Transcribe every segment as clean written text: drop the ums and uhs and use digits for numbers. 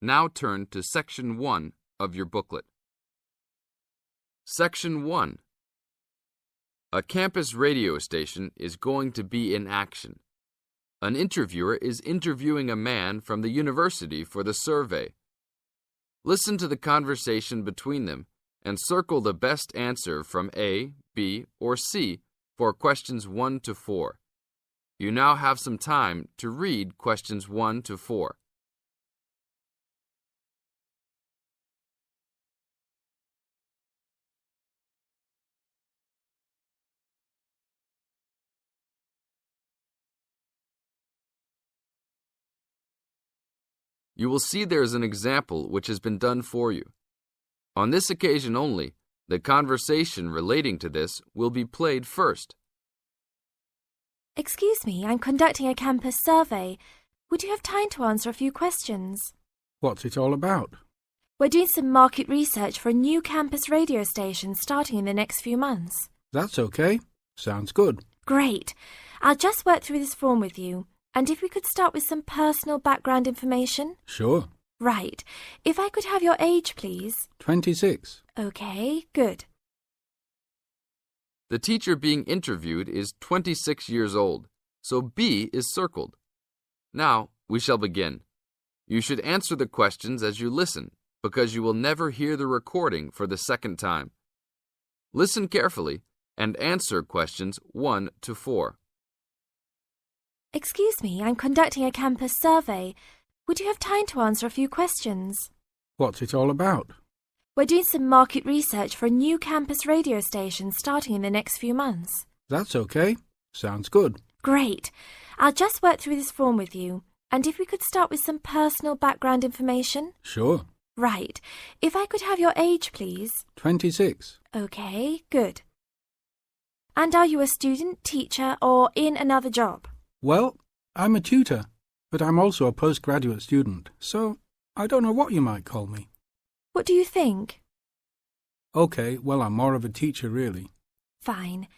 Now turn to Section 1 of your booklet. Section 1. A campus radio station is going to be in action. An interviewer is interviewing a man from the university for the survey. Listen to the conversation between them and circle the best answer from A, B, or C for questions 1 to 4. You now have some time to read questions 1 to 4. You will see there is an example which has been done for you. On this occasion only, the conversation relating to this will be played first. Excuse me, I'm conducting a campus survey. Would you have time to answer a few questions? What's it all about? We're doing some market research for a new campus radio station starting in the next few months. That's okay. Sounds good. Great. I'll just work through this form with you. And if we could start with some personal background information? Sure. Right. If I could have your age, please. 26. Okay, good. The teacher being interviewed is 26 years old, so B is circled. Now, we shall begin. You should answer the questions as you listen, because you will never hear the recording for the second time. Listen carefully and answer questions 1 to 4. Excuse me, I'm conducting a campus survey. Would you have time to answer a few questions? What's it all about? We're doing some market research for a new campus radio station starting in the next few months. That's okay. Sounds good. Great. I'll just work through this form with you. And if we could start with some personal background information? Sure. Right. If I could have your age, please. 26. Okay, good. And are you a student, teacher, or in another job? Well, I'm a tutor, but I'm also a postgraduate student, so I don't know what you might call me. What do you think? Okay, well, I'm more of a teacher, really. Fine.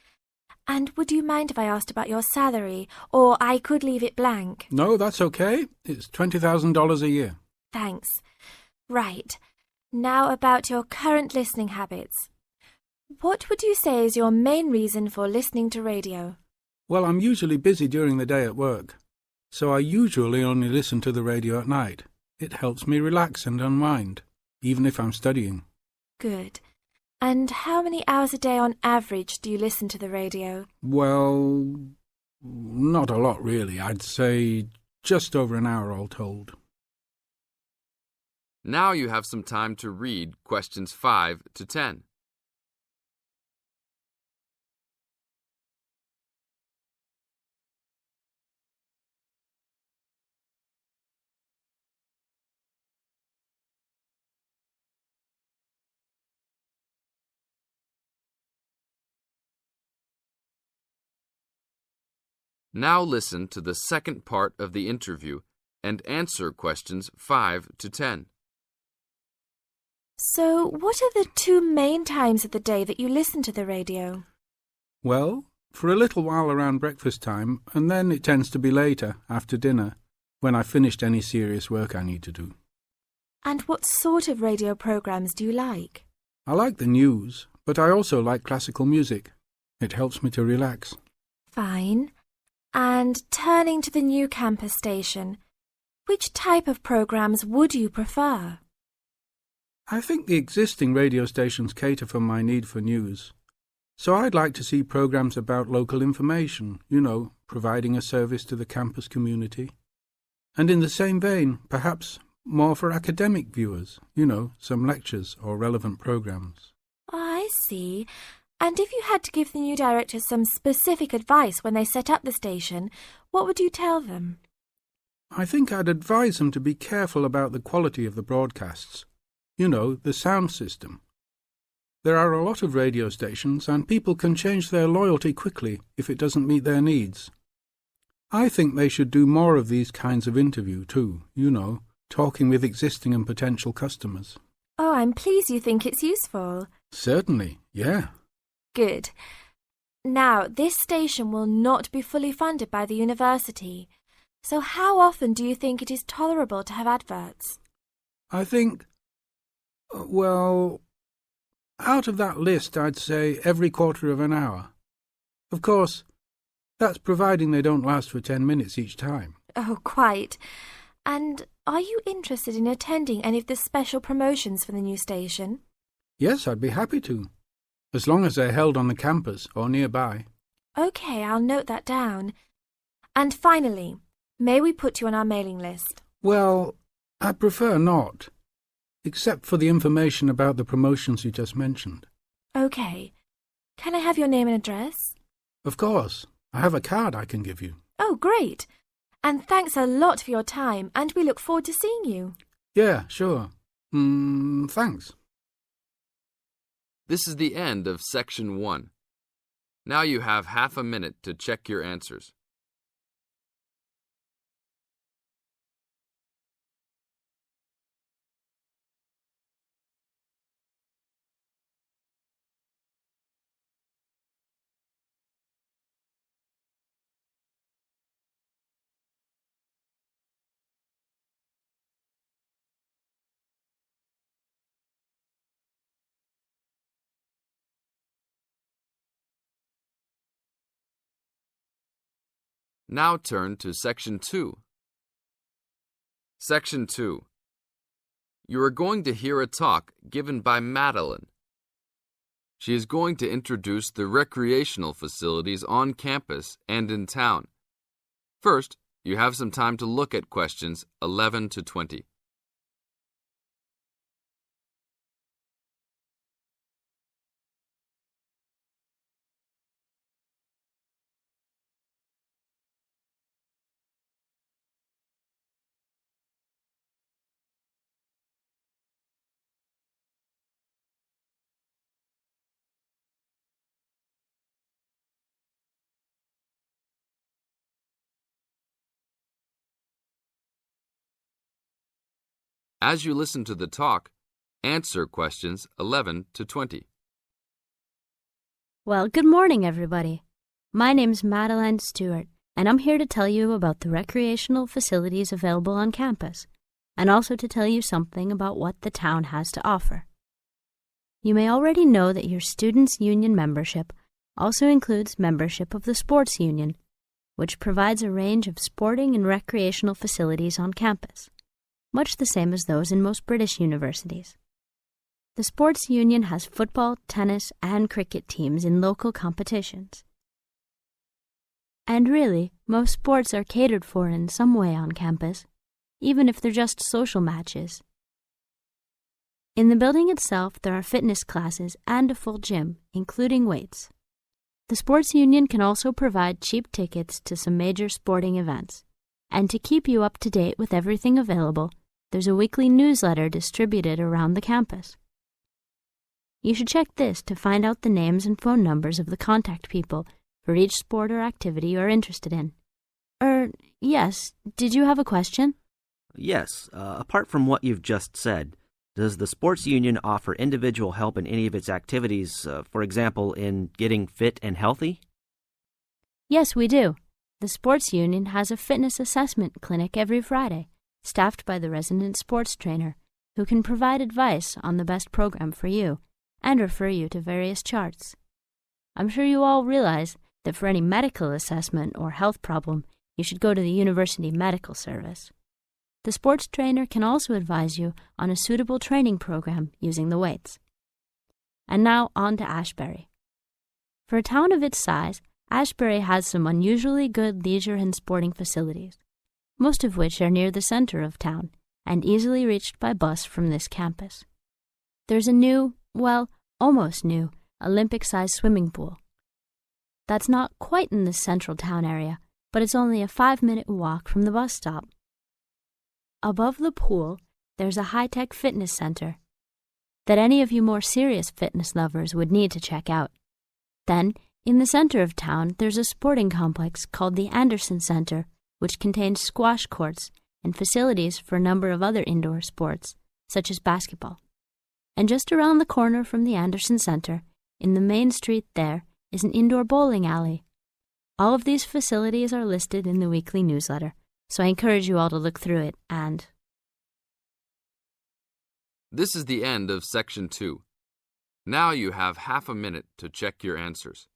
And would you mind if I asked about your salary, or I could leave it blank? No, that's okay. It's $20,000 a year. Thanks. Right. Now about your current listening habits. What would you say is your main reason for listening to radio? Well, I'm usually busy during the day at work, so I usually only listen to the radio at night. It helps me relax and unwind, even if I'm studying. Good. And how many hours a day on average do you listen to the radio? Well, not a lot really. I'd say just over an hour all told. Now you have some time to read questions 5 to 10. Now listen to the second part of the interview and answer questions 5 to 10. So, what are the two main times of the day that you listen to the radio? Well, for a little while around breakfast time, and then it tends to be later, after dinner, when I've finished any serious work I need to do. And what sort of radio programs do you like? I like the news, but I also like classical music. It helps me to relax. Fine. And turning to the new campus station, which type of programs would you prefer? I think the existing radio stations cater for my need for news. So I'd like to see programs about local information, providing a service to the campus community. And in the same vein, perhaps more for academic viewers, some lectures or relevant programs. I see. And if you had to give the new director some specific advice when they set up the station, what would you tell them? I think I'd advise them to be careful about the quality of the broadcasts. The sound system. There are a lot of radio stations and people can change their loyalty quickly if it doesn't meet their needs. I think they should do more of these kinds of interview too, talking with existing and potential customers. Oh, I'm pleased you think it's useful. Certainly, yeah. Good. Now, this station will not be fully funded by the university. So how often do you think it is tolerable to have adverts? I think, well, out of that list I'd say every quarter of an hour. Of course, that's providing they don't last for 10 minutes each time. Oh, quite. And are you interested in attending any of the special promotions for the new station? Yes, I'd be happy to, as long as they're held on the campus or nearby. OK, I'll note that down. And finally, may we put you on our mailing list? Well, I prefer not, except for the information about the promotions you just mentioned. OK. Can I have your name and address? Of course. I have a card I can give you. Oh, great. And thanks a lot for your time, and we look forward to seeing you. Yeah, sure. Thanks. This is the end of Section 1. Now you have half a minute to check your answers. Now turn to Section 2. Section 2. You are going to hear a talk given by Madeline. She is going to introduce the recreational facilities on campus and in town. First, you have some time to look at questions 11 to 20. As you listen to the talk, answer questions 11 to 20. Well, good morning, everybody. My name's Madeline Stewart, and I'm here to tell you about the recreational facilities available on campus, and also to tell you something about what the town has to offer. You may already know that your Students' Union membership also includes membership of the Sports Union, which provides a range of sporting and recreational facilities on campus, much the same as those in most British universities. The Sports Union has football, tennis, and cricket teams in local competitions. And really, most sports are catered for in some way on campus, even if they're just social matches. In the building itself, there are fitness classes and a full gym, including weights. The Sports Union can also provide cheap tickets to some major sporting events. And to keep you up to date with everything available, there's a weekly newsletter distributed around the campus. You should check this to find out the names and phone numbers of the contact people for each sport or activity you're interested in. Yes, did you have a question? Yes, apart from what you've just said, does the Sports Union offer individual help in any of its activities, for example, in getting fit and healthy? Yes, we do. The Sports Union has a fitness assessment clinic every Friday, staffed by the resident sports trainer, who can provide advice on the best program for you and refer you to various charts. I'm sure you all realize that for any medical assessment or health problem, you should go to the University Medical Service. The sports trainer can also advise you on a suitable training program using the weights. And now on to Ashbury. For a town of its size, Ashbury has some unusually good leisure and sporting facilities, most of which are near the center of town and easily reached by bus from this campus. There's a new, well, almost new, Olympic-sized swimming pool. That's not quite in the central town area, but it's only a 5-minute walk from the bus stop. Above the pool, there's a high-tech fitness center that any of you more serious fitness lovers would need to check out. Then, in the center of town, there's a sporting complex called the Anderson Center, which contains squash courts and facilities for a number of other indoor sports, such as basketball. And just around the corner from the Anderson Center, in the main street there, is an indoor bowling alley. All of these facilities are listed in the weekly newsletter, so I encourage you all to look through it and This is the end of Section 2. Now you have half a minute to check your answers.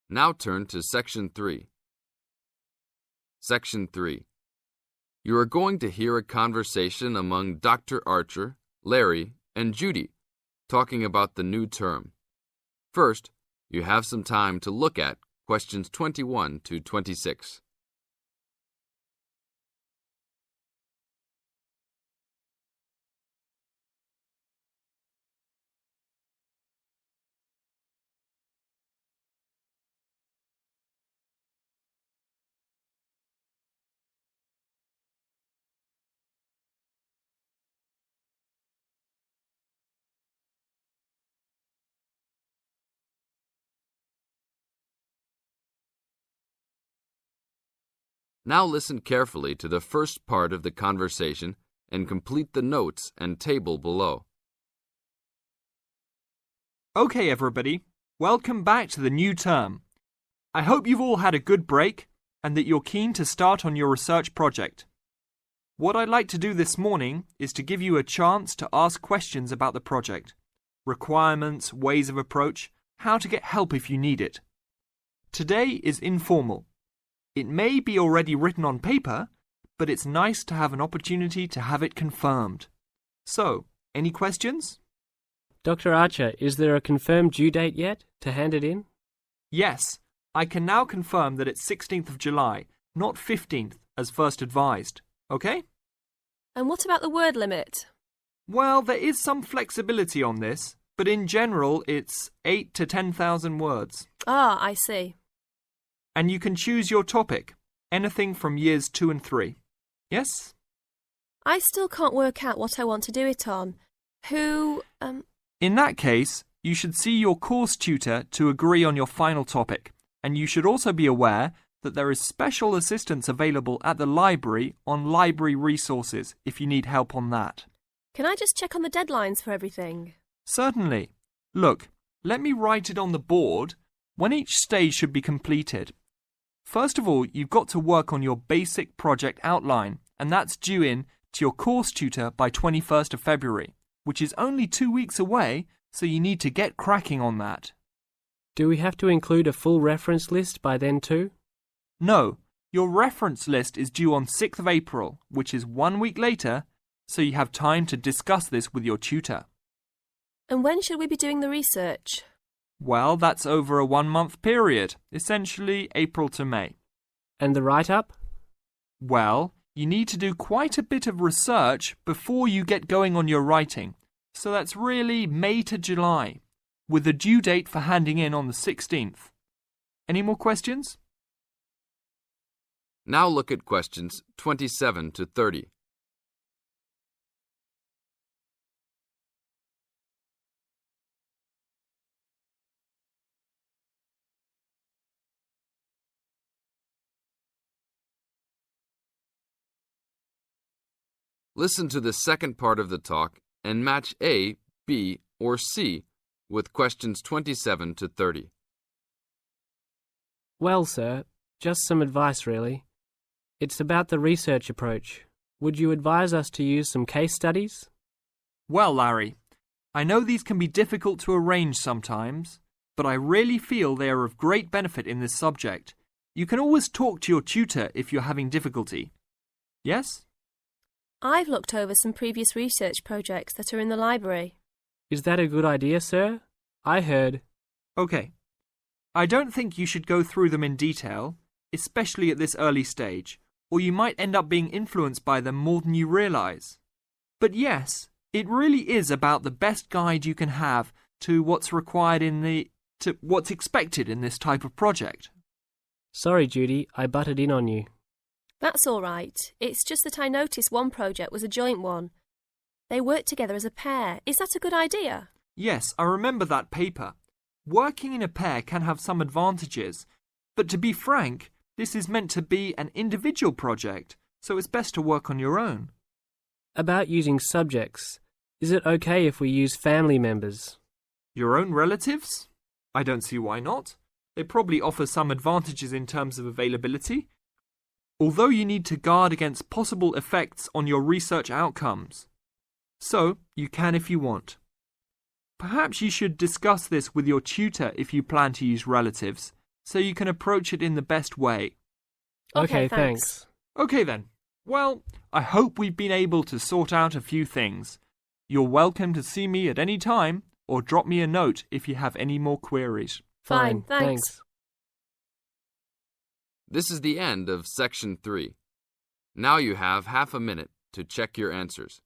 Now turn to Section 3. Section 3. You are going to hear a conversation among Dr. Archer, Larry, and Judy, talking about the new term. First, you have some time to look at questions 21 to 26. Now listen carefully to the first part of the conversation and complete the notes and table below. Okay, everybody, welcome back to the new term. I hope you've all had a good break and that you're keen to start on your research project. What I'd like to do this morning is to give you a chance to ask questions about the project, requirements, ways of approach, how to get help if you need it. Today is informal. It may be already written on paper, but it's nice to have an opportunity to have it confirmed. So, any questions? Dr. Archer, is there a confirmed due date yet to hand it in? Yes, I can now confirm that it's 16th of July, not 15th, as first advised. Okay? And what about the word limit? Well, there is some flexibility on this, but in general it's 8 to 10,000 words. Ah, I see. And you can choose your topic, anything from years 2 and 3. Yes? I still can't work out what I want to do it on. In that case, you should see your course tutor to agree on your final topic, and you should also be aware that there is special assistance available at the library on library resources if you need help on that. Can I just check on the deadlines for everything? Certainly. Look, let me write it on the board when each stage should be completed. First of all, you've got to work on your basic project outline, and that's due in to your course tutor by 21st of February, which is only 2 weeks away, so you need to get cracking on that. Do we have to include a full reference list by then too? No, your reference list is due on 6th of April, which is 1 week later, so you have time to discuss this with your tutor. And when should we be doing the research? Well, that's over a 1-month period, essentially April to May. And the write-up? Well, you need to do quite a bit of research before you get going on your writing, so that's really May to July, with the due date for handing in on the 16th. Any more questions? Now look at questions 27 to 30. Listen to the second part of the talk and match A, B, or C with questions 27 to 30. Well, sir, just some advice really. It's about the research approach. Would you advise us to use some case studies? Well, Larry, I know these can be difficult to arrange sometimes, but I really feel they are of great benefit in this subject. You can always talk to your tutor if you're having difficulty. Yes? I've looked over some previous research projects that are in the library. Is that a good idea, sir? I heard... Okay. I don't think you should go through them in detail, especially at this early stage, or you might end up being influenced by them more than you realise. But yes, it really is about the best guide you can have to what's required to what's expected in this type of project. Sorry, Judy, I butted in on you. That's all right. It's just that I noticed one project was a joint one. They work together as a pair. Is that a good idea? Yes, I remember that paper. Working in a pair can have some advantages, but to be frank, this is meant to be an individual project, so it's best to work on your own. About using subjects, is it okay if we use family members? Your own relatives? I don't see why not. They probably offer some advantages in terms of availability, although you need to guard against possible effects on your research outcomes. So, you can if you want. Perhaps you should discuss this with your tutor if you plan to use relatives, so you can approach it in the best way. Okay, thanks. Okay then. Well, I hope we've been able to sort out a few things. You're welcome to see me at any time, or drop me a note if you have any more queries. Fine, thanks. This is the end of Section 3. Now you have half a minute to check your answers.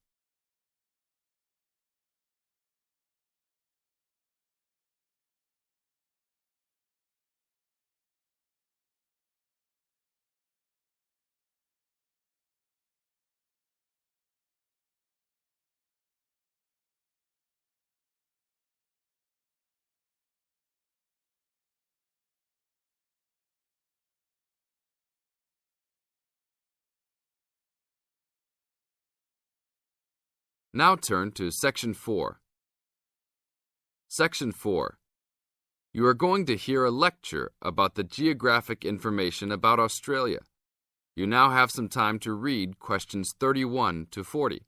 Now turn to Section 4. Section 4. You are going to hear a lecture about the geographic information about Australia. You now have some time to read questions 31 to 40.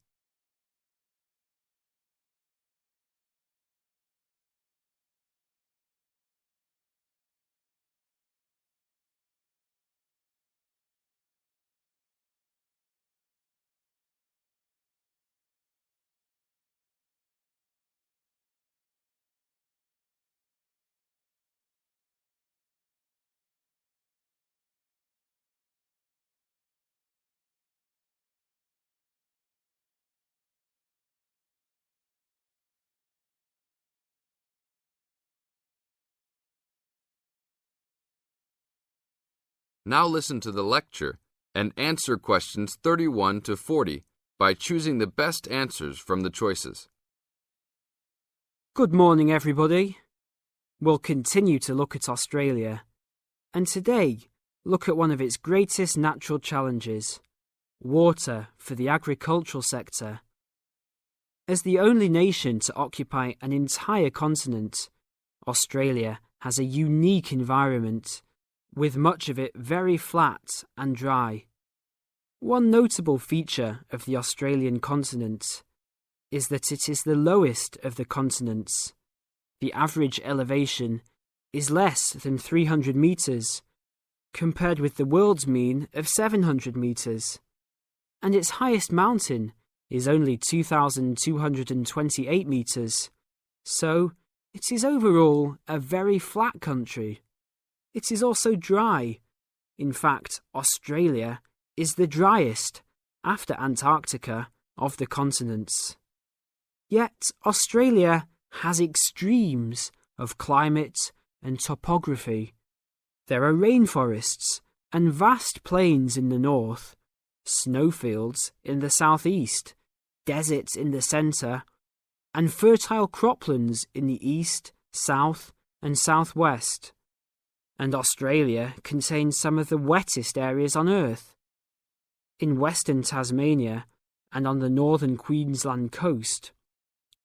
Now listen to the lecture and answer questions 31 to 40 by choosing the best answers from the choices. Good morning, everybody. We'll continue to look at Australia, and today look at one of its greatest natural challenges, water for the agricultural sector. As the only nation to occupy an entire continent, Australia has a unique environment, with much of it very flat and dry. One notable feature of the Australian continent is that it is the lowest of the continents. The average elevation is less than 300 metres, compared with the world's mean of 700 metres, and its highest mountain is only 2,228 metres, so it is overall a very flat country. It is also dry. In fact, Australia is the driest, after Antarctica, of the continents. Yet Australia has extremes of climate and topography. There are rainforests and vast plains in the north, snowfields in the southeast, deserts in the centre, and fertile croplands in the east, south, and southwest. And Australia contains some of the wettest areas on Earth. In western Tasmania and on the northern Queensland coast.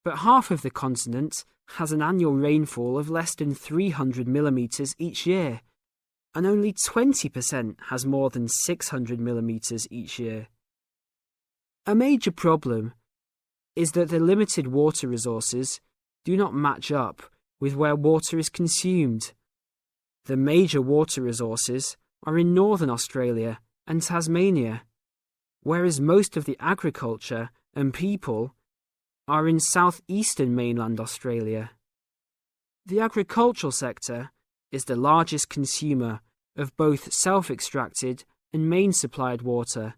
But half of the continent has an annual rainfall of less than 300 millimetres each year, and only 20% has more than 600 millimetres each year. A major problem is that the limited water resources do not match up with where water is consumed. The major water resources are in northern Australia and Tasmania, whereas most of the agriculture and people are in southeastern mainland Australia. The agricultural sector is the largest consumer of both self-extracted and main-supplied water,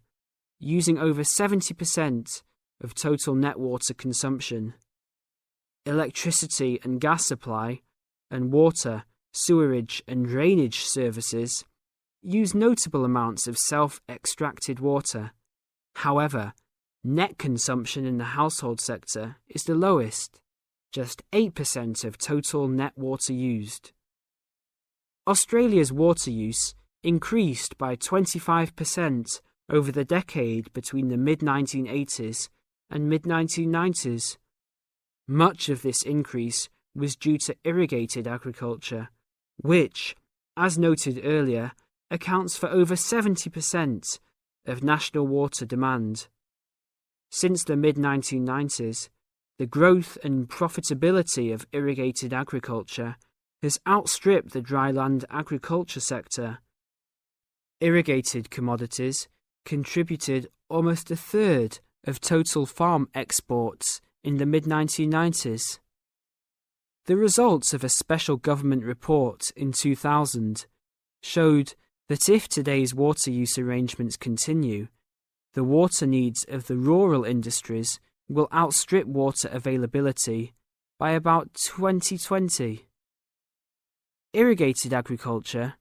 using over 70% of total net water consumption. Electricity and gas supply, and water, sewerage and drainage services use notable amounts of self-extracted water. However, Net consumption in the household sector is the lowest, just 8% of total net water used. Australia's water use increased by 25% over the decade between the mid-1980s and mid-1990s. Much of this increase was due to irrigated agriculture, which, as noted earlier, accounts for over 70% of national water demand. Since the mid-1990s, the growth and profitability of irrigated agriculture has outstripped the dryland agriculture sector. Irrigated commodities contributed almost a third of total farm exports in the mid-1990s. The results of a special government report in 2000 showed that if today's water use arrangements continue, the water needs of the rural industries will outstrip water availability by about 2020. Irrigated agriculture,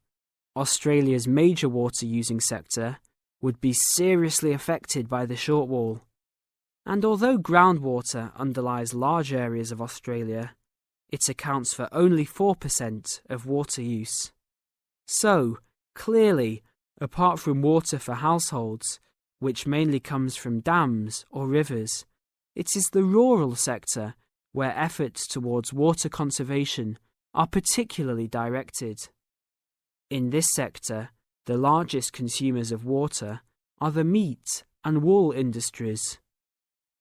Australia's major water-using sector, would be seriously affected by the shortfall. And although groundwater underlies large areas of Australia, it accounts for only 4% of water use. So, clearly, apart from water for households, which mainly comes from dams or rivers, it is the rural sector where efforts towards water conservation are particularly directed. In this sector, the largest consumers of water are the meat and wool industries.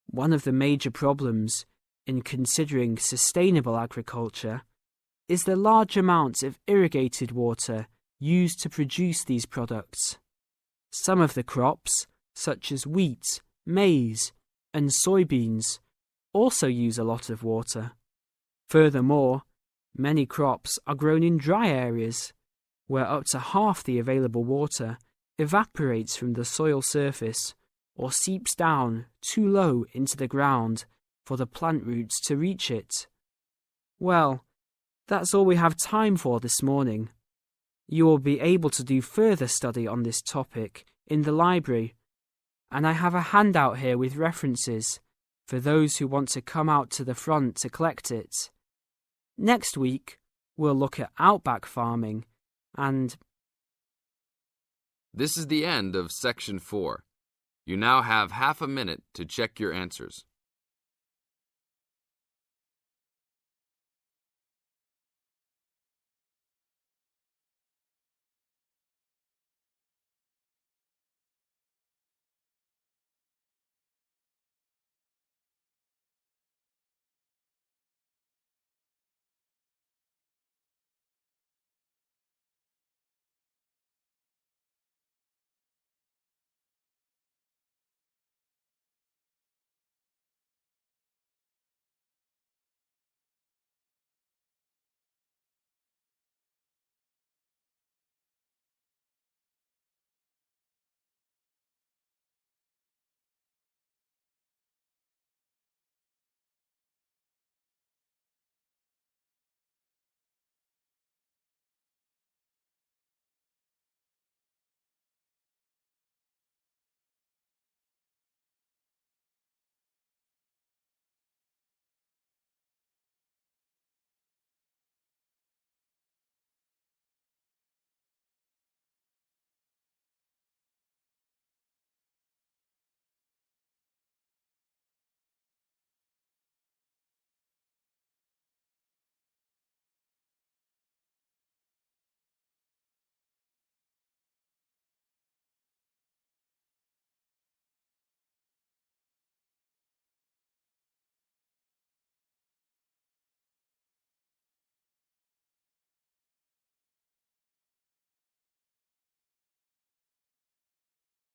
One of the major problems in considering sustainable agriculture is the large amount of irrigated water used to produce these products. Some of the crops, such as wheat, maize, and soybeans, also use a lot of water. Furthermore, many crops are grown in dry areas, where up to half the available water evaporates from the soil surface or seeps down too low into the ground for the plant roots to reach it. Well, that's all we have time for this morning. You will be able to do further study on this topic in the library, and I have a handout here with references for those who want to come out to the front to collect it. Next week, we'll look at outback farming and... This is the end of Section 4. You now have half a minute to check your answers.